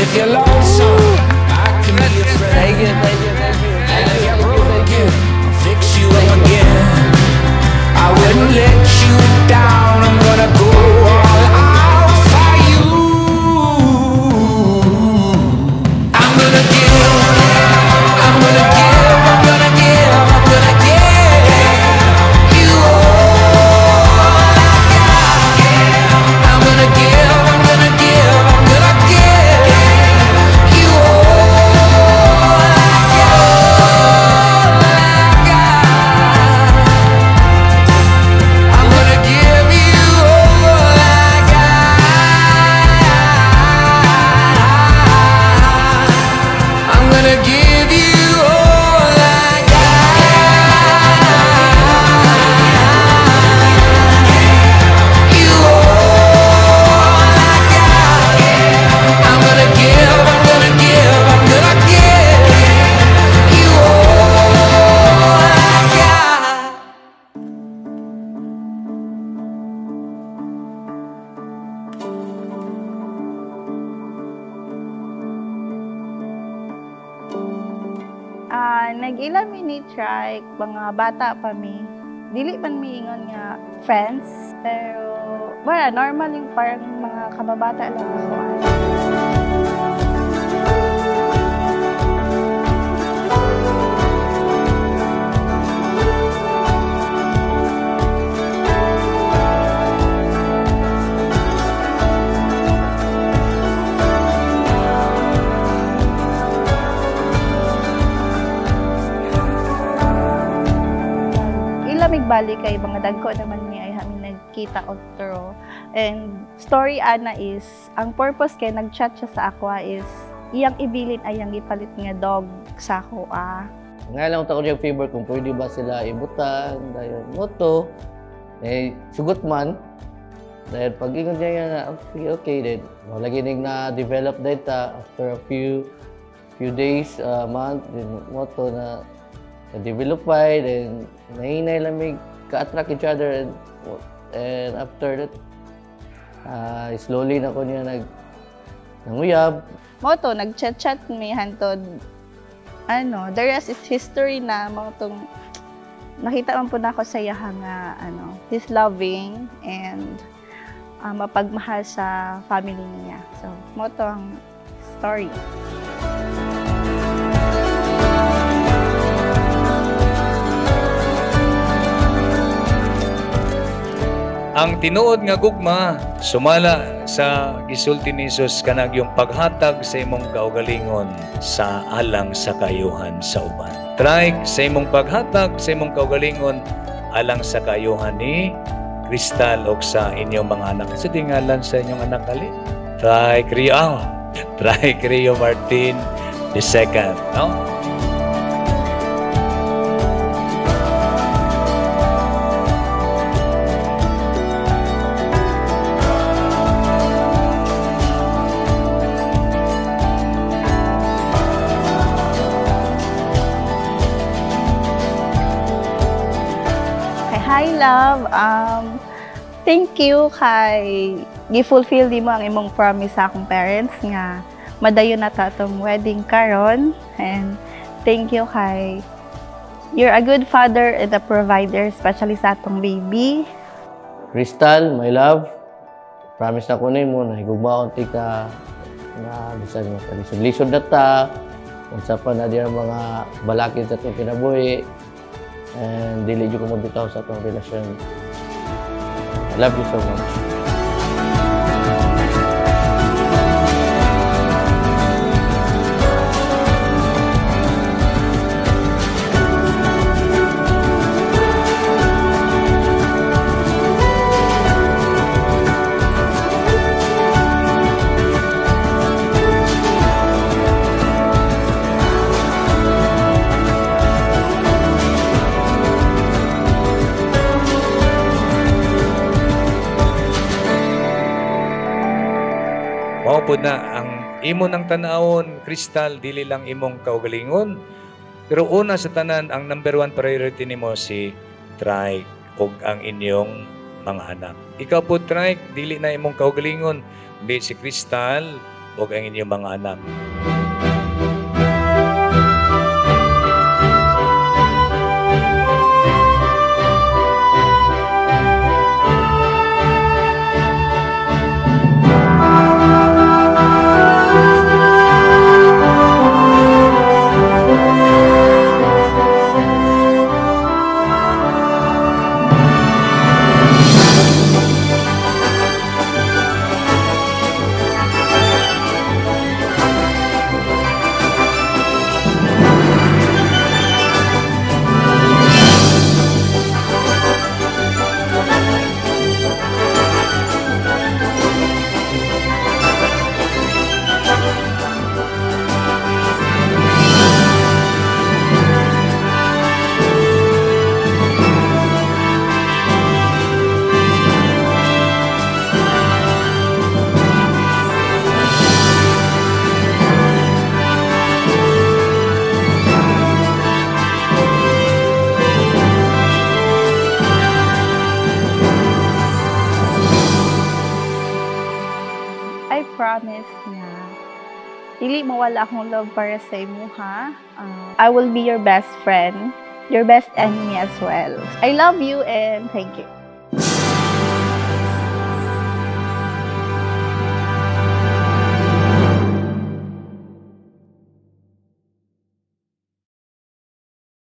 if you're lonesome, I can be your friend. Thank you, thank you, thank you. And if you're broken, I'll fix you up again. I wouldn't let you down. I'm gonna go all out for you. I'm gonna give, I'm gonna give, I'm gonna give, I'm gonna give you all I got. I'm gonna give, I'm gonna give, I'm gonna give you all I got. I'm gonna give you all I got. I'm gonna give you all I got. You all I got. I'm gonna give, I'm gonna give, I'm gonna give you all I got. Nag-ilami ni trike, mga bata pa mi. Dili man mi ingon nga friends, pero wala, normal yung parang mga kababata lang ako. Ilamig balik kay mga dagko naman niya ay kami nagkita otro. And story ana is, ang purpose kay nag-chat siya sa aqua is iyang ibilin ay ang ipalit nga dog sa ako. Nga lang ako yung favor kung pwede ba sila ibutan dahil moto sugot man dahil pag ingon niya nga okay then lagi ning na develop data after a few days month then moto na develop by then nahinay lamig ka-attract each other and after that slowly na ko niya nanguyab. Moto nag-chat mi hantod the rest is history na mga tong nakita man po na ako sa yaha nga he's loving and mapagmahal sa family niya. So moto ang story. Ang tinuod nga gugma sumala sa gisulti ni Jesus kanang yung paghatag sa imong kaugalingon sa alang sa kayuhan sa uban. Try sa imong paghatag sa imong kaugalingon alang sa kayuhan ni Crystal o sa inyong mga anak. Sa tingalan sa inyong anak ali. Try Rio Martin II, no? Hi love, thank you kay gi-fulfill di mo ang imong promise sa akong parents nga madayon na ta atong wedding karon, and thank you kay you're a good father and a provider especially sa atong baby. Crystal, my love, promise na ko nimo na higugmaon ti ka na bisan mo lisod na ta unsa pa na diya mga balakid sa atong kinabuhi. And dili jud ko mo bitaw sa atong relasyon. I love you so much. Maupod na ang imo ng tanawon, Crystal, dili lang imong kaugalingon. Pero una sa tanan, ang number one priority nimo si Trike o ang inyong mga anak. Ikaw po, Trike, dili na imong kaugalingon. Di si Crystal, o ang inyong mga anak. I promise na dili mawala akong love para sa imo, ha? I will be your best friend, your best enemy as well. I love you and thank you.